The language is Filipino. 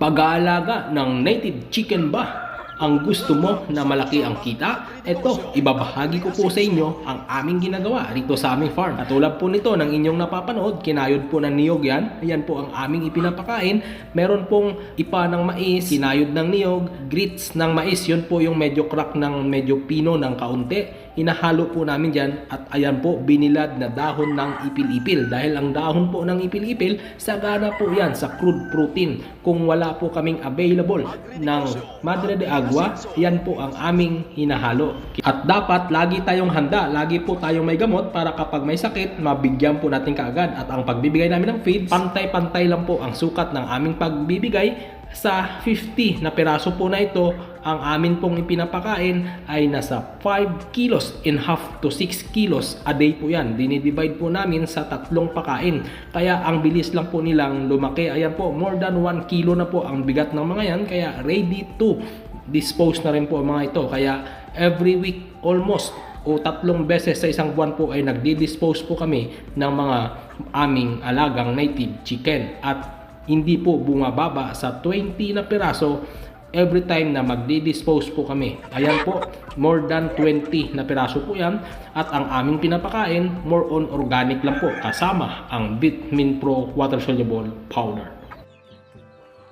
Pag-aalaga ng native chicken ba ang gusto mo na malaki ang kita? Ito, ibabahagi ko po sa inyo ang aming ginagawa rito sa aming farm. Katulad po nito ng inyong napapanood, kinayod po ng niyog yan. Ayan po ang aming ipinapakain. Meron pong ipa ng mais, kinayod ng niyog, grits ng mais. Yun po yung medyo crack ng medyo pino ng kaunti. Hinahalo po namin dyan at ayan po binilad na dahon ng ipil-ipil. Dahil ang dahon po ng ipil-ipil, sagana po yan sa crude protein. Kung wala po kaming available ng Madre de Agua, yan po ang aming hinahalo. At dapat lagi tayong handa, lagi po tayong may gamot para kapag may sakit, mabigyan po natin kaagad. At ang pagbibigay namin ng feed, pantay-pantay lang po ang sukat ng aming pagbibigay. Sa 50 na piraso po na ito, ang amin pong ipinapakain ay nasa 5 kilos and half to 6 kilos a day po yan. Dinidivide po namin sa tatlong pakain. Kaya ang bilis lang po nilang lumaki. Ayan po, more than 1 kilo na po ang bigat ng mga yan. Kaya ready to dispose na rin po ang mga ito. Kaya every week almost o 3 beses sa isang buwan po ay nagdi-dispose po kami ng mga aming alagang native chicken. At hindi po bumababa sa 20 na piraso every time na magdi-dispose po kami. Ayan po, more than 20 na piraso po yan. At ang aming pinapakain, more on organic lang po, kasama ang Vitamin Pro Water Soluble Powder.